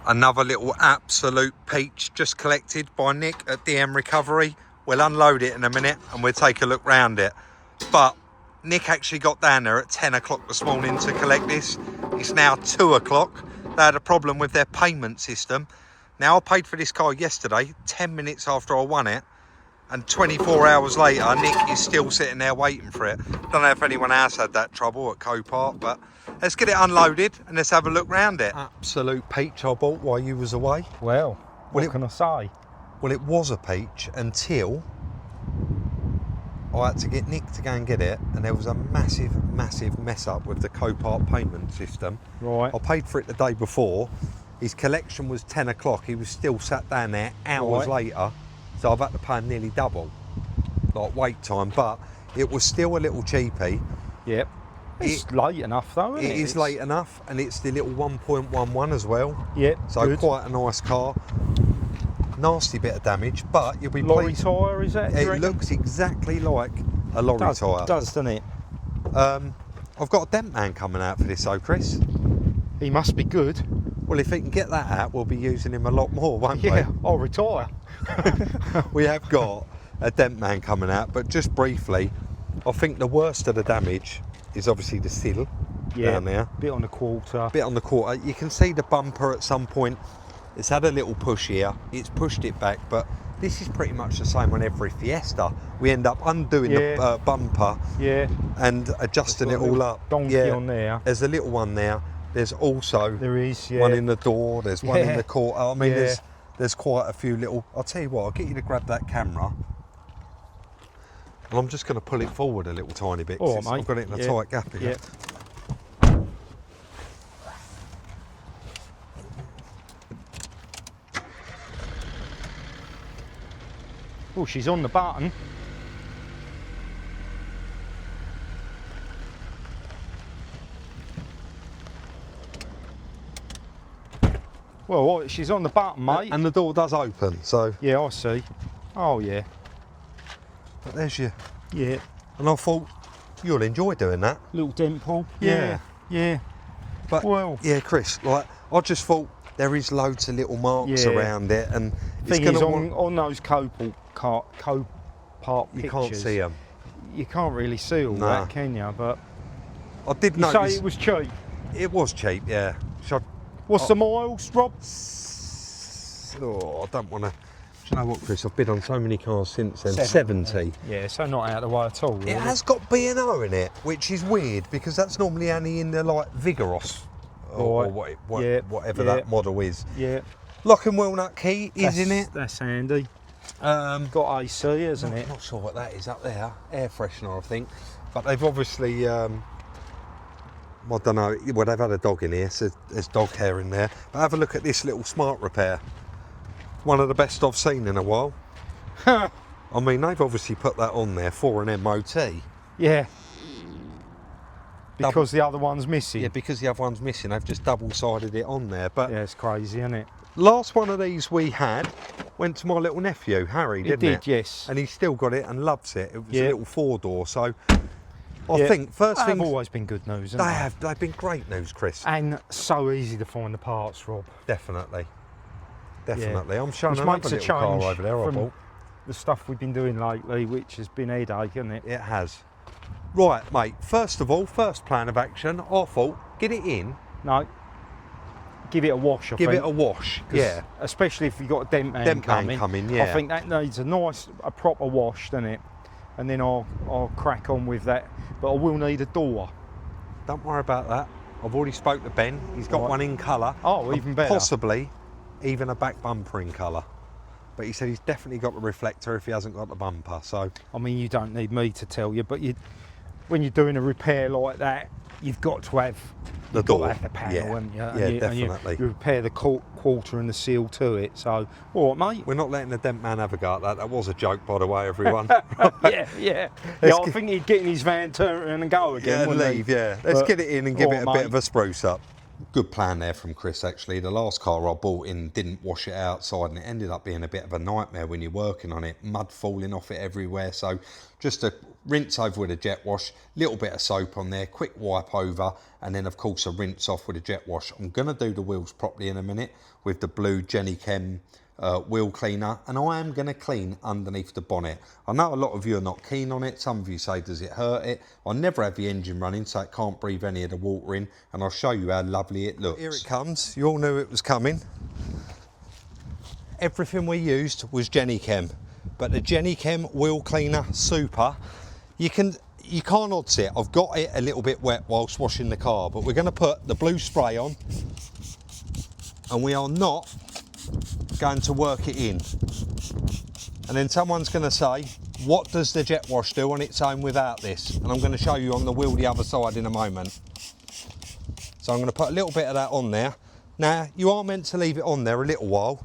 Another little absolute peach just collected by Nick at DM Recovery. We'll unload it in a minute and we'll take a look round it. But Nick actually got down there at 10 o'clock this morning to collect this. It's now 2 o'clock. They had a problem with their payment system. Now, I paid for this car yesterday, 10 minutes after I won it. And 24 hours later, Nick is still sitting there waiting for it. Don't know if anyone else had that trouble at Copart, but let's get it unloaded and let's have a look round it. Absolute peach I bought while you was away. Well, what can I say? Well, it was a peach until I had to get Nick to go and get it, and there was a massive, massive mess up with the Copart payment system. Right. I paid for it the day before. His collection was 10 o'clock. He was still sat down there hours later. So I've had to pay him nearly double, like wait time, but it was still a little cheapy. Yep. It's late enough though, isn't it? It is late enough, and it's the little 1.11 as well. Yep. So good. Quite a nice car. Nasty bit of damage, but you'll be lorry pleased. tyre, is it? It looks exactly like a lorry tyre. It does, doesn't it? I've got a dent man coming out for this though, Chris. He must be good. Well, if he can get that out, we'll be using him a lot more, won't we? Yeah, I'll retire. We have got a dent man coming out, but just briefly, I think the worst of the damage is obviously the sill down there. Bit on the quarter. Bit on the quarter. You can see the bumper at some point. It's had a little push here. It's pushed it back, but this is pretty much the same on every Fiesta. We end up undoing the bumper and adjusting it all up. Donkey on there. There's a little one there. There's also one in the door. There's one in the quarter. I mean, there's quite a few little. I'll tell you what. I'll get you to grab that camera, and I'm just going to pull it forward a little tiny bit. All right, mate. I've got it in a tight gap here. Oh, she's on the button. Well, she's on the button, mate. And the door does open, so. Yeah, I see. Oh, yeah. But there's your. Yeah. And I thought, you'll enjoy doing that. Little dimple. Yeah. Yeah. But, well. Yeah, Chris, like, I just thought there is loads of little marks around it. And thing is, on those Copart pictures. You can't see them. You can't really see all that, can you? But I did notice. notice. Say it was cheap? It was cheap, yeah. What's the miles, Rob? Oh, I don't want to. Do you know what, Chris? I've been on so many cars since then. 70. Yeah, so not out of the way at all. Really. It has got B&O in it, which is weird because that's normally only in the like Vigoros or whatever that model is. Yeah. Lock and walnut key is in it. That's handy. Got AC, isn't it? Not sure what that is up there. Air freshener, I think. But they've obviously. I don't know, well, they've had a dog in here, so there's dog hair in there. But have a look at this little smart repair. One of the best I've seen in a while. I mean, they've obviously put that on there for an MOT. Yeah. Because the other one's missing. Yeah, because the other one's missing. They've just double-sided it on there. But yeah, it's crazy, isn't it? Last one of these we had went to my little nephew, Harry, didn't it? It did, yes. And he still got it and loves it. It was a little four-door, so... I think first thing. They've always been good news, haven't they? They've been great news, Chris. And so easy to find the parts, Rob. Definitely. Yeah. I'm showing which another makes a little change car over there. from the stuff we've been doing lately, which has been headache, hasn't it? It has. Right, mate. First of all, first plan of action. I thought, get it in. No. Give it a wash. Give it a wash. Yeah. Especially if you've got a dent man coming. Yeah. I think that needs a proper wash, doesn't it? And then I'll crack on with that. But I will need a door. Don't worry about that. I've already spoke to Ben. He's got one in colour. Oh, even better. Possibly even a back bumper in colour. But he said he's definitely got the reflector if he hasn't got the bumper. So I mean, you don't need me to tell you, but when you're doing a repair like that, you've got to have the door. Have the panel, haven't you? Yeah, definitely. And you repair the quarter and the seal to it. So, all right, mate. We're not letting the dent man have a go at that. That was a joke, by the way, everyone. Yeah. I think he'd get in his van, turn and go again. Yeah, and leave. Yeah. Let's get it in and give it a bit of a spruce up. Good plan there from Chris, actually. The last car I bought in didn't wash it outside, and it ended up being a bit of a nightmare when you're working on it. Mud falling off it everywhere. So just a rinse over with a jet wash, little bit of soap on there, quick wipe over, and then of course a rinse off with a jet wash. I'm going to do the wheels properly in a minute with the blue Jenny Chem wheel cleaner, and I am going to clean underneath the bonnet. I know a lot of you are not keen on it. Some of you say, does it hurt it? I never have the engine running, so it can't breathe any of the water in, and I'll show you how lovely it looks. Here it comes. You all knew it was coming. Everything we used was Jenny Chem, but the Jenny Chem wheel cleaner super, you can't odds it. I've got it a little bit wet whilst washing the car, but we're going to put the blue spray on, and we are not going to work it in. And then someone's going to say, what does the jet wash do on its own without this? And I'm going to show you on the wheel the other side in a moment. So I'm going to put a little bit of that on there. Now, you are meant to leave it on there a little while,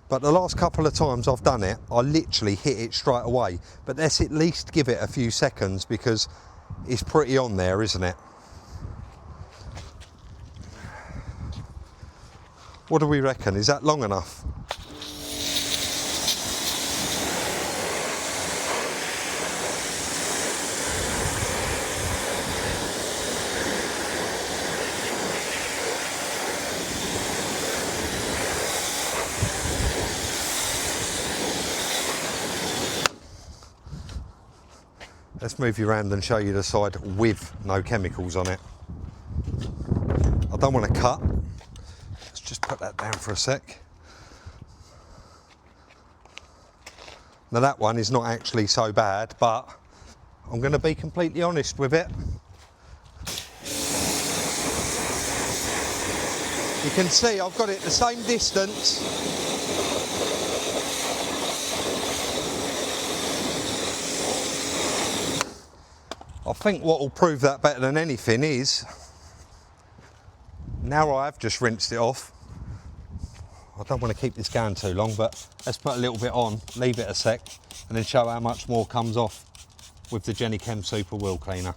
but the last couple of times I've done it, I literally hit it straight away. But let's at least give it a few seconds, because it's pretty on there, isn't it? What do we reckon? Is that long enough? Let's move you around and show you the side with no chemicals on it. I don't want to cut. Let's just put that down for a sec. Now that one is not actually so bad, but I'm going to be completely honest with it. You can see I've got it the same distance. I think what will prove that better than anything is, now I have just rinsed it off. I don't want to keep this going too long, but let's put a little bit on, leave it a sec, and then show how much more comes off with the Jenny Chem Super Wheel Cleaner.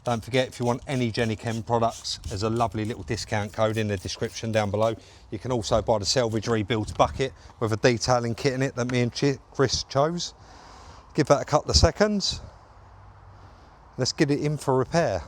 Don't forget, if you want any Jenny Chem products, there's a lovely little discount code in the description down below. You can also buy the Salvage Rebuilds bucket with a detailing kit in it that me and Chris chose. Give that a couple of seconds. Let's get it in for repair.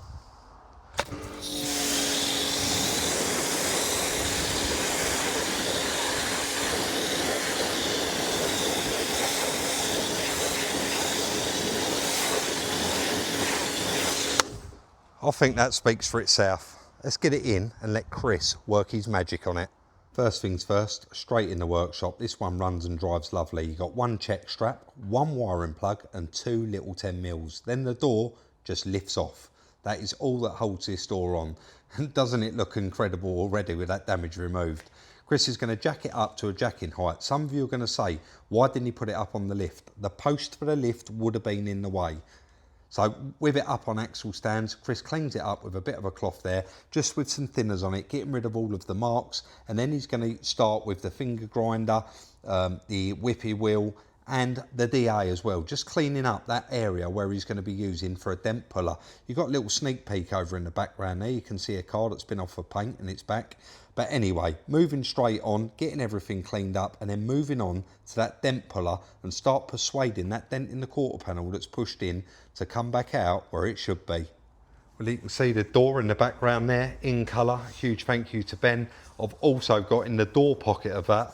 I think that speaks for itself. Let's get it in and let Chris work his magic on it. First things first, straight in the workshop. This one runs and drives lovely. You've got one check strap, one wiring plug and two little 10mm. Then the door just lifts off. That is all that holds this door on. And doesn't it look incredible already with that damage removed? Chris is going to jack it up to a jacking height. Some of you are going to say, why didn't he put it up on the lift? The post for the lift would have been in the way. So with it up on axle stands, Chris cleans it up with a bit of a cloth there, just with some thinners on it, getting rid of all of the marks. And then he's going to start with the finger grinder, the whippy wheel and the DA as well, just cleaning up that area where he's going to be using for a dent puller. You've got a little sneak peek over in the background there. You can see a car that's been off for paint and it's back. But anyway, moving straight on, getting everything cleaned up and then moving on to that dent puller and start persuading that dent in the quarter panel that's pushed in to come back out where it should be. Well, you can see the door in the background there in colour. Huge thank you to Ben. I've also got in the door pocket of that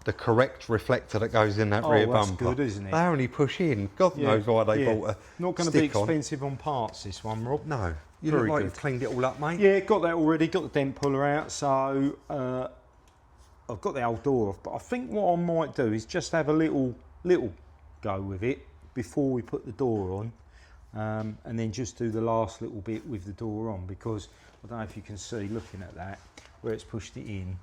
the correct reflector that goes in that rear bumper. That's good, isn't it? They only push in. God knows why they bought a Not going to be expensive on parts, this one, Rob. No. You look like you've cleaned it all up, mate. Yeah, got that already. Got the dent puller out, so I've got the old door off. But I think what I might do is just have a little go with it before we put the door on, and then just do the last little bit with the door on, because I don't know if you can see, looking at that, where it's pushed it in,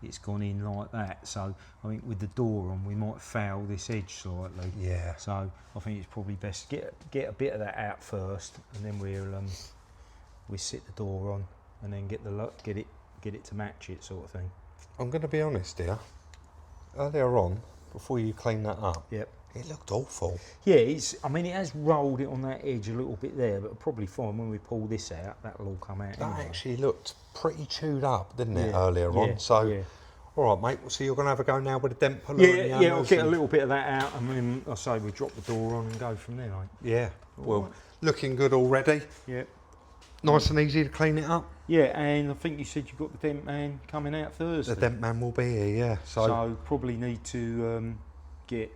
it's gone in like that. So I think with the door on, we might foul this edge slightly. Yeah. So I think it's probably best to get a bit of that out first, and then we sit the door on, and then get it to match it, sort of thing. I'm going to be honest here. Earlier on, before you clean that up, yep, It looked awful. Yeah, I mean, it has rolled it on that edge a little bit there, but probably fine when we pull this out, that'll all come out. That anyway. actually looked pretty chewed up, didn't it, Yeah, earlier yeah, on? So, yeah. all right, mate. So you're going to have a go now with a dent puller? Yeah, and the I'll hammers get a and- little bit of that out, and then I say we drop the door on and go from there, mate. Yeah. Well, right. looking good already. Yeah. Nice and easy to clean it up. Yeah, and I think you said you've got the dent man coming out Thursday. The dent man will be here, yeah. So probably need to get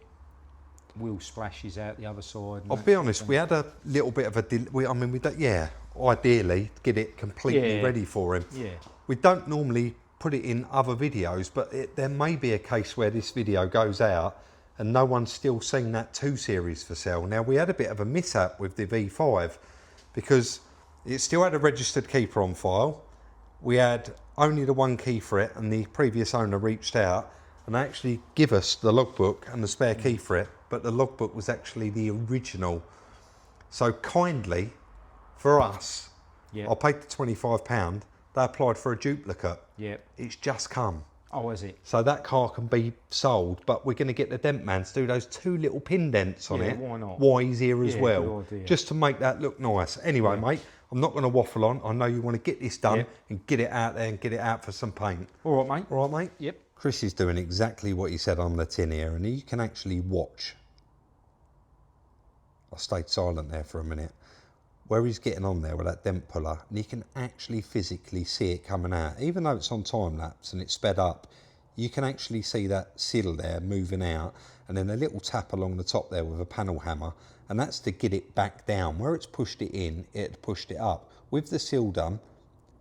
wheel splashes out the other side. I'll be honest, we had a little bit of a ideally get it completely ready for him. Yeah. We don't normally put it in other videos, but there may be a case where this video goes out and no one's still seen that 2 Series for sale. Now, we had a bit of a mishap with the V5 because it still had a registered keeper on file. We had only the 1 key for it, and the previous owner reached out and actually give us the logbook and the spare key for it, but the logbook was actually the original. So kindly, for us, I paid the £25, they applied for a duplicate. Yeah. It's just come. Oh, is it? So that car can be sold, but we're going to get the dent man to do those 2 little pin dents on it. Why not? While he's here as Yeah, well. good idea. Just to make that look nice. Anyway, mate, I'm not going to waffle on. I know you want to get this done and get it out there and get it out for some paint. All right, mate. All right, mate? Yep. Chris is doing exactly what he said on the tin here, and you can actually watch. I stayed silent there for a minute. Where he's getting on there with that dent puller, and you can actually physically see it coming out. Even though it's on time lapse and it's sped up, you can actually see that seal there moving out, and then a little tap along the top there with a panel hammer, and that's to get it back down. Where it's pushed it in, it pushed it up. With the seal done,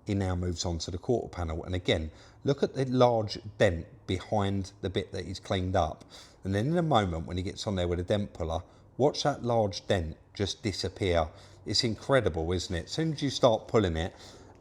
he now moves on to the quarter panel, and again, look at the large dent behind the bit that he's cleaned up, and then in a moment when he gets on there with a dent puller, watch that large dent just disappear. It's incredible, isn't it? As soon as you start pulling it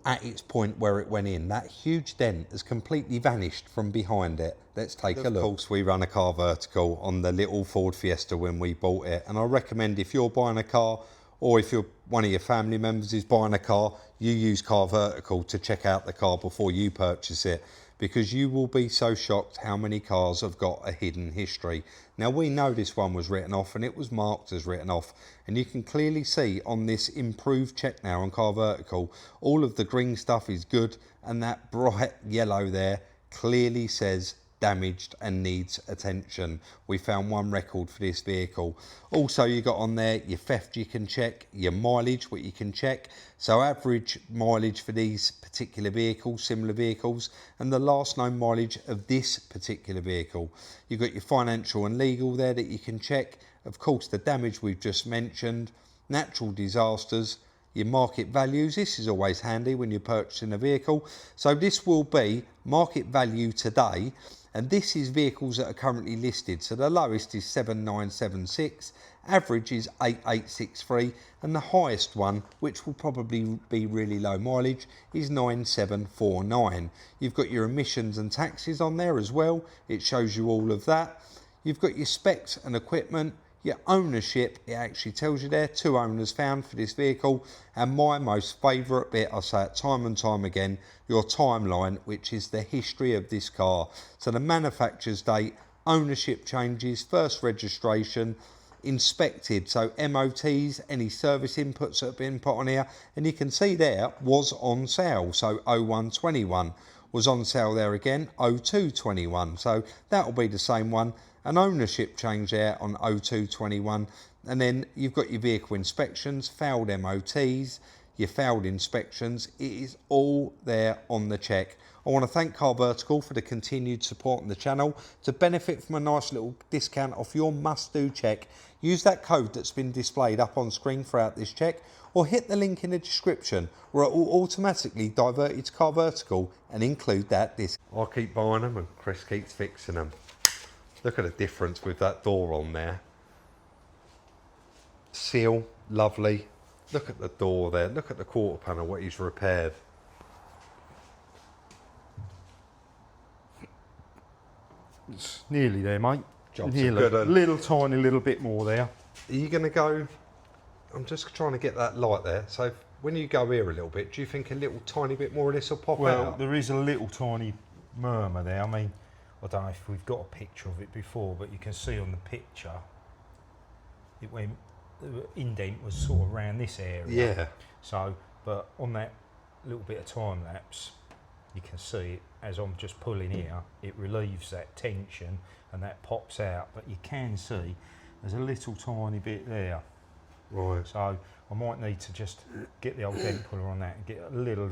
at its point where it went in, that huge dent has completely vanished from behind it. Let's take a look. Of course, we run a car vertical on the little Ford Fiesta when we bought it, and I recommend if you're buying a car, or if one of your family members is buying a car, you use Car Vertical to check out the car before you purchase it, because you will be so shocked how many cars have got a hidden history. Now, we know this one was written off and it was marked as written off, and you can clearly see on this improved check now on Car Vertical, all of the green stuff is good, and that bright yellow there clearly says damaged and needs attention. We found 1 record for this vehicle. Also, you got on there your theft you can check, your mileage, what you can check. So average mileage for these particular vehicles, similar vehicles, and the last known mileage of this particular vehicle. You've got your financial and legal there that you can check. Of course, the damage we've just mentioned, natural disasters, your market values. This is always handy when you're purchasing a vehicle. So this will be market value today, and this is vehicles that are currently listed. So the lowest is 7976, average is 8863, and the highest one, which will probably be really low mileage, is 9749. You've got your emissions and taxes on there as well. It shows you all of that. You've got your specs and equipment. Your ownership, it actually tells you there, 2 owners found for this vehicle, and my most favourite bit, I say it time and time again, your timeline, which is the history of this car. So the manufacturer's date, ownership changes, first registration, inspected, so MOTs, any service inputs that have been put on here, and you can see there was on sale, so 0121 was on sale there again, 0221, so that'll be the same one. An ownership change there on 0221, and then you've got your vehicle inspections, failed MOTs, your failed inspections. It is all there on the check. I want to thank Car Vertical for the continued support on the channel. To benefit from a nice little discount off your must-do check, use that code that's been displayed up on screen throughout this check, or hit the link in the description where it will automatically divert you to Car Vertical and include that discount. I'll keep buying them and Chris keeps fixing them. Look at the difference with that door on there. Seal, lovely. Look at the door there. Look at the quarter panel, what he's repaired. It's nearly there, mate. Jobs Nearly. are good. Little tiny little bit more there. Are you going to go... I'm just trying to get that light there. So when you go here a little bit, do you think a little tiny bit more of this will pop out? Well, there is a little tiny murmur there. I mean, I don't know if we've got a picture of it before, but you can see on the picture it went, the indent was sort of around this area. Yeah. So, but on that little bit of time lapse, you can see it as I'm just pulling here, it relieves that tension and that pops out. But you can see there's a little tiny bit there. Right. So I might need to just get the old dent puller on that and get a little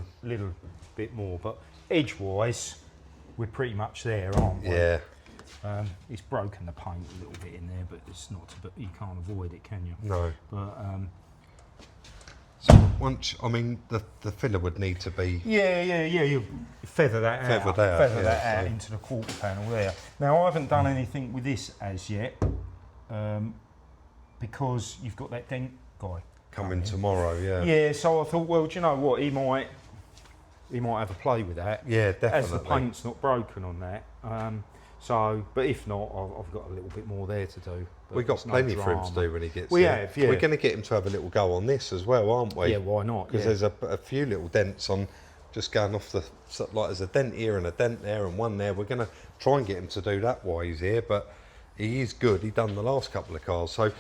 bit more. But edgewise, we're pretty much there, aren't we? Yeah. It's broken the paint a little bit in there, but it's not. But you can't avoid it, can you? No. But so once, I mean, the filler would need to be. Yeah. You feather that out into the quarter panel there. Now I haven't done anything with this as yet, because you've got that dent guy Coming tomorrow, yeah. Yeah. So I thought, well, do you know what? He might have a play with that. Yeah, definitely. As the paint's not broken on that. So, but if not, I've got a little bit more there to do. We've got plenty for him to do when he gets we here. Have, yeah. We're going to get him to have a little go on this as well, aren't we? Yeah, why not? Because there's a few little dents on, just going off the, like there's a dent here and a dent there and one there. We're going to try and get him to do that while he's here, but he is good. He done the last couple of cars. So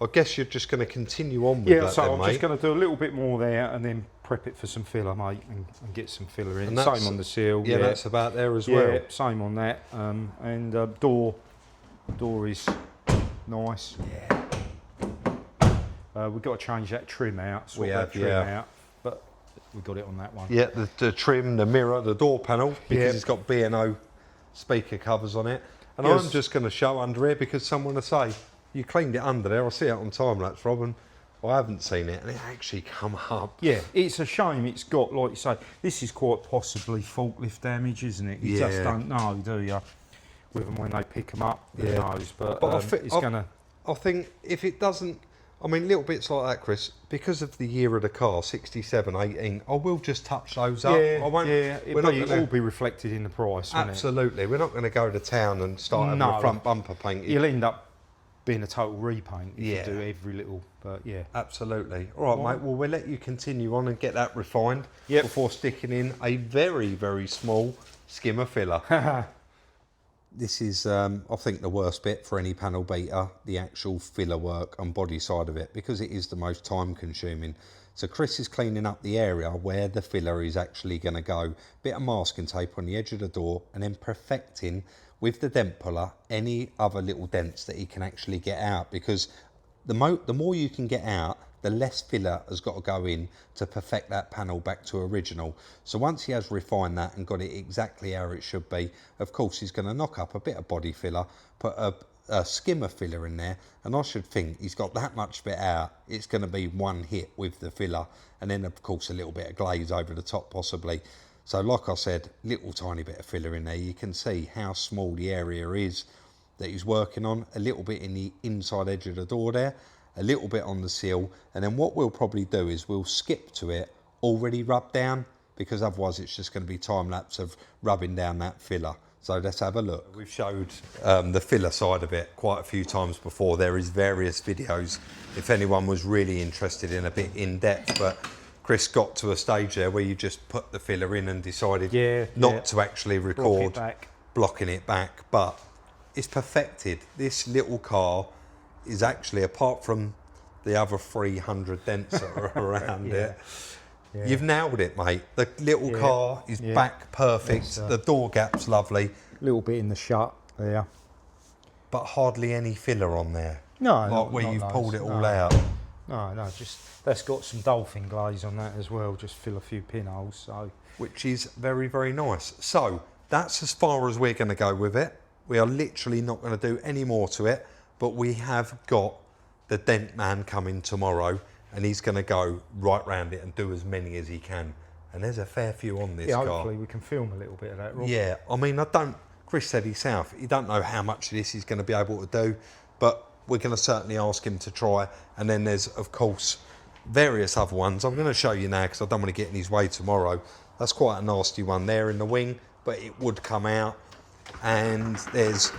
I guess you're just going to continue on with that, so then, I'm mate. just going to do a little bit more there and then prep it for some filler, mate, and get some filler in. Same on the seal. Yeah, that's about there as well. Same on that. And door is nice. Yeah. We've got to change that trim out. We have, yeah. Out, but we got it on that one. Yeah, the trim, the mirror, the door panel, because it's got B&O speaker covers on it. And Yes. I'm just going to show under here because someone will say, you cleaned it under there. I see it on time lapse, Rob, and I haven't seen it, and it actually come up. Yeah, it's a shame it's got, like you say, this is quite possibly forklift damage, isn't it? You just don't know, do you? With them when they pick them up, who knows? But it's going to... I think if it doesn't, I mean, little bits like that, Chris, because of the year of the car, 67, 18, I will just touch those up. I won't, It'll all be reflected in the price, won't it? Absolutely. We're not going to go to town and start having a front bumper painted. You'll end up being a total repaint if you do every little, but yeah. Absolutely. All right, mate, well, we'll let you continue on and get that refined before sticking in a very, very small skimmer filler. This is, I think, the worst bit for any panel beater, the actual filler work and body side of it, because it is the most time consuming. So Chris is cleaning up the area where the filler is actually going to go, bit of masking tape on the edge of the door, and then perfecting with the dent puller any other little dents that he can actually get out, because the more you can get out, the less filler has got to go in to perfect that panel back to original. So once he has refined that and got it exactly how it should be, of course he's going to knock up a bit of body filler, put a skimmer filler in there, and I should think he's got that much bit out, it's going to be one hit with the filler, and then of course a little bit of glaze over the top possibly. So like I said, little tiny bit of filler in there. You can see how small the area is that he's working on, a little bit in the inside edge of the door there, a little bit on the seal, and then what we'll probably do is we'll skip to it already rubbed down, because otherwise it's just going to be time lapse of rubbing down that filler. So let's have a look. We've showed the filler side of it quite a few times before. There is various videos if anyone was really interested in a bit in depth, but Chris got to a stage there where you just put the filler in and decided not to actually record blocking it back, but it's perfected. This little car is actually, apart from the other 300 dents that are around it, you've nailed it, mate. The little car is back perfect. The door gap's lovely. Little bit in the shut there. But hardly any filler on there. No, like where you've pulled it all out. No, just that's got some dolphin glaze on that as well. Just fill a few pinholes, so. Which is very, very nice. So that's as far as we're going to go with it. We are literally not going to do any more to it, but we have got the dent man coming tomorrow, and he's going to go right round it and do as many as he can. And there's a fair few on this car. Hopefully we can film a little bit of that, Rob. Yeah, I mean, Chris said himself, he don't know how much of this he's going to be able to do, but we're going to certainly ask him to try. And then there's, of course, various other ones. I'm going to show you now because I don't want to get in his way tomorrow. That's quite a nasty one there in the wing, but it would come out. And there's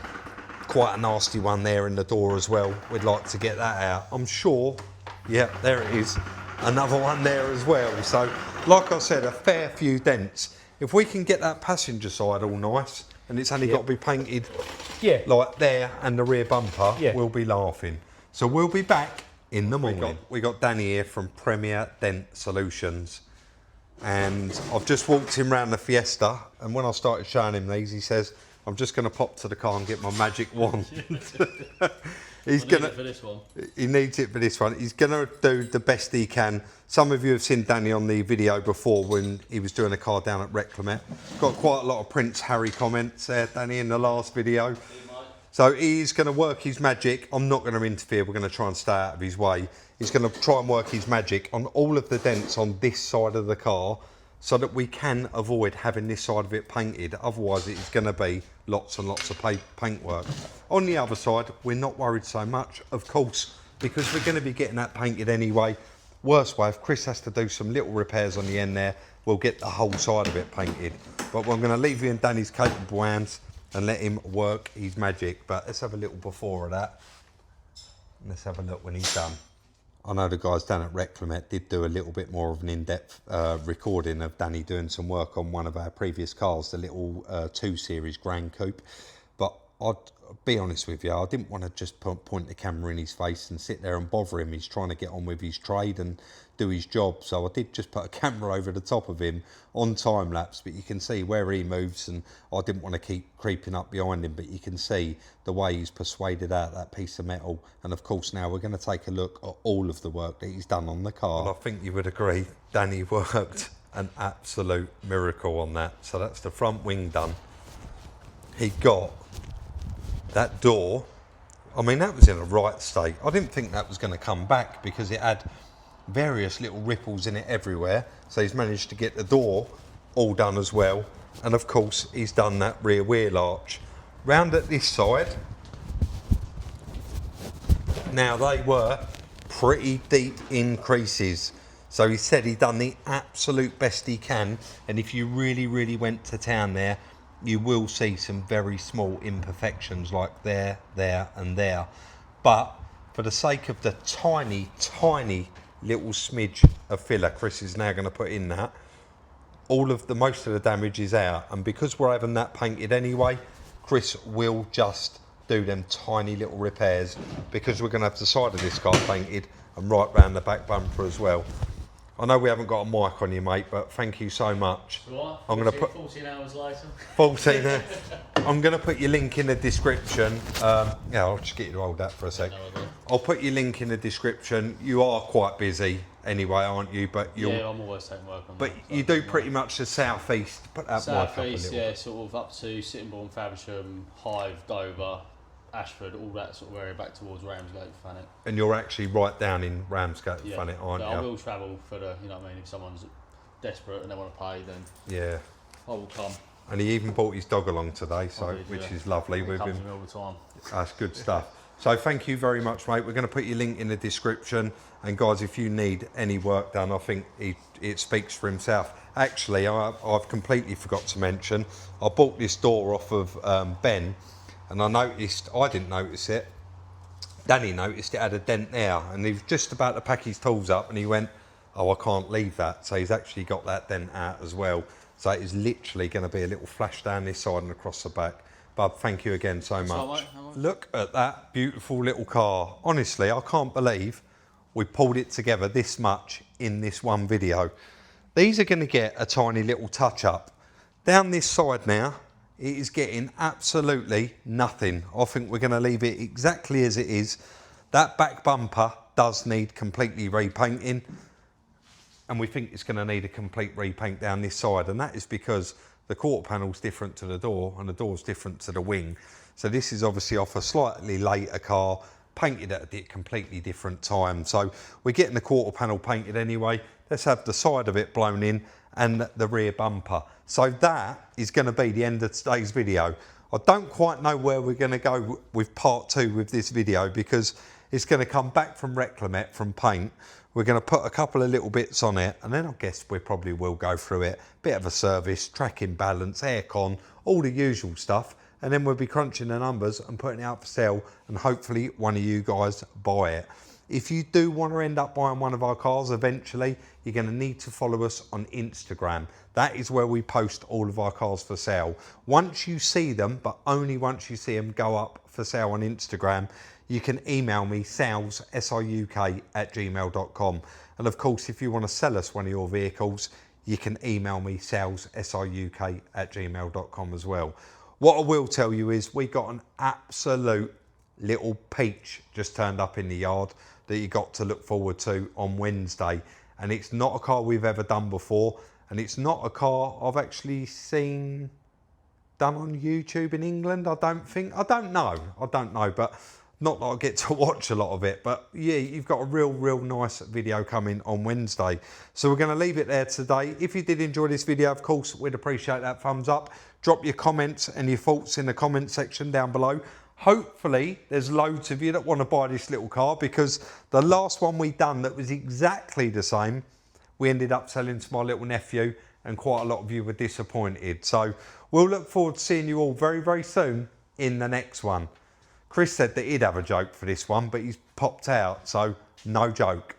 quite a nasty one there in the door as well. We'd like to get that out. I'm sure, yeah, there it is. Another one there as well. So, like I said, a fair few dents. If we can get that passenger side all nice, and it's only got to be painted like there and the rear bumper, we'll be laughing. So we'll be back in the morning. We got Danny here from Premier Dent Solutions, and I've just walked him around the Fiesta, and when I started showing him these, he says, I'm just going to pop to the car and get my magic wand. He needs it for this one. He's going to do the best he can. Some of you have seen Danny on the video before when he was doing a car down at Reclamet. Got quite a lot of Prince Harry comments there, Danny, in the last video. So he's going to work his magic. I'm not going to interfere. We're going to try and stay out of his way. He's going to try and work his magic on all of the dents on this side of the car so that we can avoid having this side of it painted. Otherwise, it's going to be lots and lots of paint work. On the other side, we're not worried so much, of course, because we're going to be getting that painted anyway. Worst way, if Chris has to do some little repairs on the end there, we'll get the whole side of it painted. But I'm going to leave you in Danny's capable hands and let him work his magic. But let's have a little before of that. Let's have a look when he's done. I know the guys down at Reclamet did do a little bit more of an in-depth recording of Danny doing some work on one of our previous cars, the little 2 Series Grand Coupe. But I'd be honest with you, I didn't want to just point the camera in his face and sit there and bother him. He's trying to get on with his trade and do his job. So I did just put a camera over the top of him on time lapse, but you can see where he moves, and I didn't want to keep creeping up behind him, but you can see the way he's persuaded out that piece of metal. And of course now we're going to take a look at all of the work that he's done on the car. Well, I think you would agree, Danny worked an absolute miracle on that. So that's the front wing done. He got that door, I mean, that was in a right state. I didn't think that was going to come back because it had various little ripples in it everywhere. So he's managed to get the door all done as well. And of course, he's done that rear wheel arch. Round at this side, now they were pretty deep increases. So he said he done the absolute best he can. And if you really, really went to town there, you will see some very small imperfections like there, and there. But for the sake of the tiny, tiny little smidge of filler Chris is now going to put in that, most of the damage is out. And because we're having that painted anyway, Chris will just do them tiny little repairs, because we're going to have the side of this car painted and right round the back bumper as well. I know we haven't got a mic on you, mate, but thank you so much. What? I'm going to put 14 hours later. 14. I'm going to put your link in the description. Yeah, I'll just get you to hold that for a sec. I'll put your link in the description. You are quite busy anyway, aren't you? But yeah, I'm always taking work on but that. But you do pretty much the southeast. Put that mic up a little. Yeah, sort of up to Sittingbourne, Faversham, Hythe, Dover, Ashford, all that sort of area back towards Ramsgate, Thanet. And you're actually right down in Ramsgate, yeah, Thanet, aren't you? I will travel for the, you know what I mean, if someone's desperate and they want to pay, then yeah, I will come. And he even brought his dog along today, so which is lovely. He comes to me all the time. That's good stuff. So thank you very much, mate. We're going to put your link in the description. And guys, if you need any work done, I think it speaks for himself. Actually, I've completely forgot to mention, I bought this door off of Ben. And I didn't notice it. Danny noticed it had a dent there, and he was just about to pack his tools up, and he went, oh, I can't leave that. So he's actually got that dent out as well. So it is literally going to be a little flash down this side and across the back. Bub, thank you again so much. Look at that beautiful little car. Honestly, I can't believe we pulled it together this much in this one video. These are going to get a tiny little touch up. Down this side now, it is getting absolutely nothing. I think we're going to leave it exactly as it is. That back bumper does need completely repainting, and we think it's going to need a complete repaint down this side, and that is because the quarter panel's different to the door and the door's different to the wing. So this is obviously off a slightly later car, painted at a completely different time. So we're getting the quarter panel painted anyway. Let's have the side of it blown in and the rear bumper. So that is going to be the end of today's video. I don't quite know where we're going to go with part 2 with this video, because it's going to come back from Reclamet from paint. We're going to put a couple of little bits on it, and then I guess we probably will go through it. Bit of a service, tracking balance, aircon, all the usual stuff. And then we'll be crunching the numbers and putting it out for sale, and hopefully one of you guys buy it. if you do want to end up buying one of our cars eventually, you're going to need to follow us on Instagram. That is where we post all of our cars for sale. Once you see them, but only once you see them go up for sale on Instagram, you can email me salessruk@gmail.com. And of course, if you want to sell us one of your vehicles, you can email me salessruk@gmail.com as well. What I will tell you is we got an absolute little peach just turned up in the yard that you got to look forward to on Wednesday. And it's not a car we've ever done before. And it's not a car I've actually seen done on YouTube in England, I don't think. I don't know, but not that I get to watch a lot of it. But yeah, you've got a real nice video coming on Wednesday. So we're going to leave it there today. If you did enjoy this video, of course, we'd appreciate that thumbs up. Drop your comments and your thoughts in the comment section down below. Hopefully there's loads of you that want to buy this little car, because the last one we done that was exactly the same, we ended up selling to my little nephew, and quite a lot of you were disappointed. So we'll look forward to seeing you all very soon in the next one. Chris said that he'd have a joke for this one, but he's popped out, so no joke.